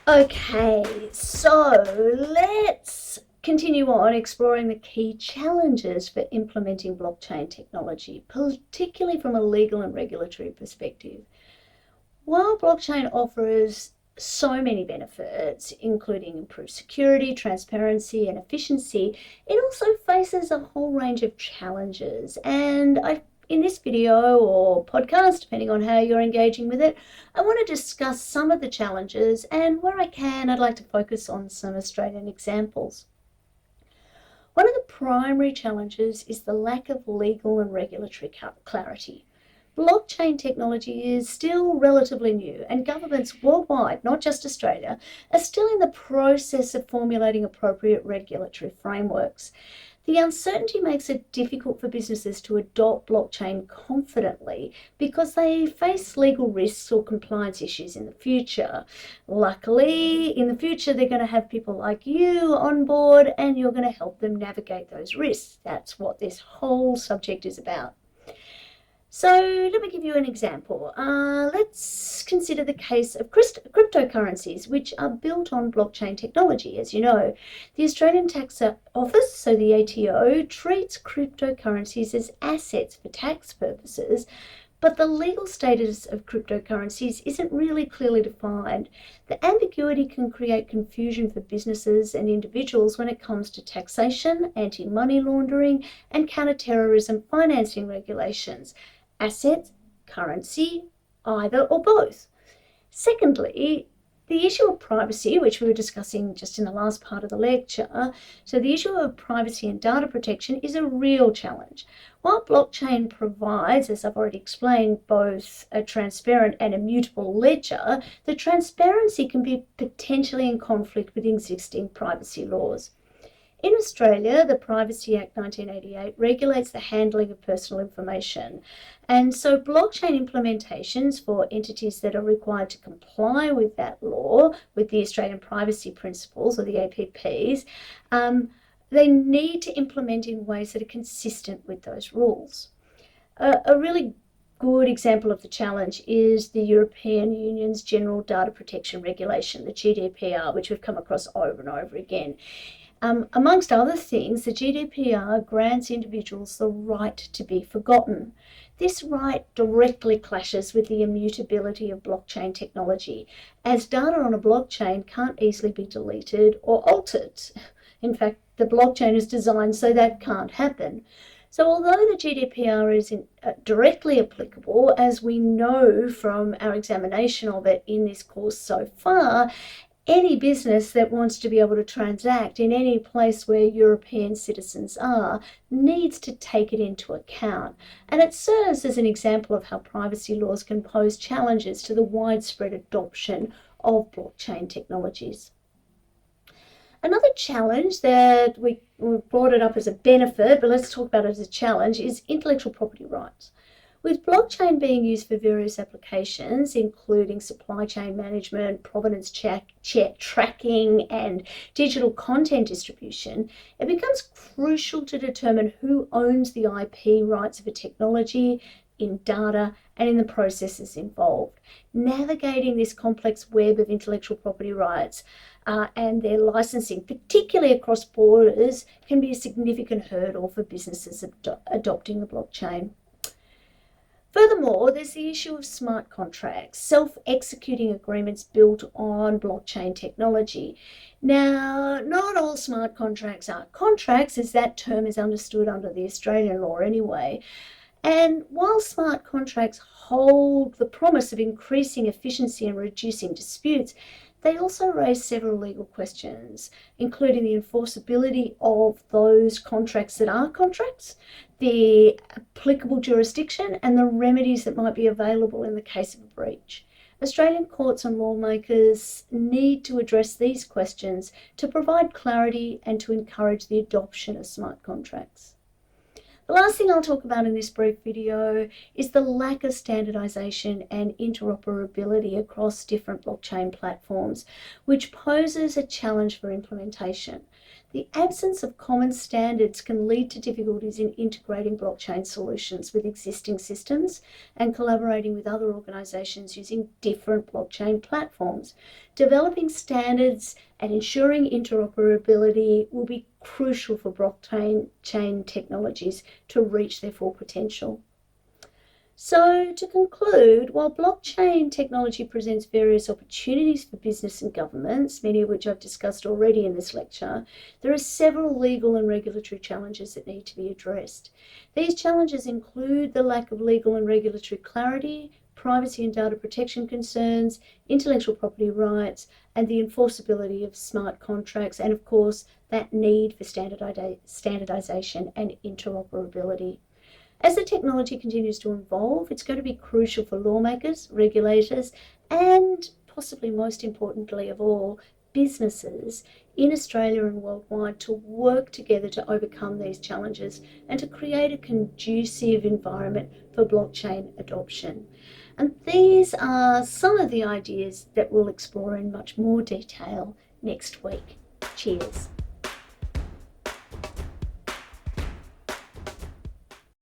Okay, so let's continue on exploring the key challenges for implementing blockchain technology, particularly from a legal and regulatory perspective. While blockchain offers so many benefits, including improved security, transparency, and efficiency, it also faces a whole range of challenges. In this video or podcast, depending on how you're engaging with it, I want to discuss some of the challenges, and where I can, I'd like to focus on some Australian examples. One of the primary challenges is the lack of legal and regulatory clarity. Blockchain technology is still relatively new, and governments worldwide, not just Australia, are still in the process of formulating appropriate regulatory frameworks. The uncertainty makes it difficult for businesses to adopt blockchain confidently because they face legal risks or compliance issues in the future. Luckily, in the future, they're going to have people like you on board, and you're going to help them navigate those risks. That's what this whole subject is about. So let me give you an example. Let's consider the case of cryptocurrencies, which are built on blockchain technology. As you know, the Australian Tax Office, so the ATO, treats cryptocurrencies as assets for tax purposes, but the legal status of cryptocurrencies isn't really clearly defined. The ambiguity can create confusion for businesses and individuals when it comes to taxation, anti-money laundering, and counter-terrorism financing regulations. Assets, currency, either or both. Secondly, the issue of privacy, which we were discussing just in the last part of the lecture, so the issue of privacy and data protection is a real challenge. While blockchain provides, as I've already explained, both a transparent and immutable ledger, the transparency can be potentially in conflict with existing privacy laws. In Australia, the Privacy Act 1988 regulates the handling of personal information. And so blockchain implementations for entities that are required to comply with that law, with the Australian privacy principles or the APPs, they need to implement in ways that are consistent with those rules. A really good example of the challenge is the European Union's General Data Protection Regulation, the GDPR, which we've come across over and over again. Amongst other things, the GDPR grants individuals the right to be forgotten. This right directly clashes with the immutability of blockchain technology, as data on a blockchain can't easily be deleted or altered. In fact, the blockchain is designed so that can't happen. So although the GDPR is directly applicable, as we know from our examination of it in this course so far, any business that wants to be able to transact in any place where European citizens are needs to take it into account. And it serves as an example of how privacy laws can pose challenges to the widespread adoption of blockchain technologies. Another challenge that we brought it up as a benefit, but let's talk about it as a challenge, is intellectual property rights. With blockchain being used for various applications, including supply chain management, provenance tracking, and digital content distribution, it becomes crucial to determine who owns the IP rights of a technology, in data, and in the processes involved. Navigating this complex web of intellectual property rights and their licensing, particularly across borders, can be a significant hurdle for businesses adopting the blockchain. Furthermore, there's the issue of smart contracts, self-executing agreements built on blockchain technology. Now, not all smart contracts are contracts, as that term is understood under the Australian law anyway. And while smart contracts hold the promise of increasing efficiency and reducing disputes, they also raise several legal questions, including the enforceability of those contracts that are contracts, the applicable jurisdiction, and the remedies that might be available in the case of a breach. Australian courts and lawmakers need to address these questions to provide clarity and to encourage the adoption of smart contracts. The last thing I'll talk about in this brief video is the lack of standardization and interoperability across different blockchain platforms, which poses a challenge for implementation. The absence of common standards can lead to difficulties in integrating blockchain solutions with existing systems and collaborating with other organisations using different blockchain platforms. Developing standards and ensuring interoperability will be crucial for blockchain technologies to reach their full potential. So, to conclude, while blockchain technology presents various opportunities for business and governments, many of which I've discussed already in this lecture, there are several legal and regulatory challenges that need to be addressed. These challenges include the lack of legal and regulatory clarity, privacy and data protection concerns, intellectual property rights, and the enforceability of smart contracts, and of course, that need for standardization and interoperability. As the technology continues to evolve, it's going to be crucial for lawmakers, regulators, and possibly most importantly of all, businesses in Australia and worldwide to work together to overcome these challenges and to create a conducive environment for blockchain adoption. And these are some of the ideas that we'll explore in much more detail next week. Cheers.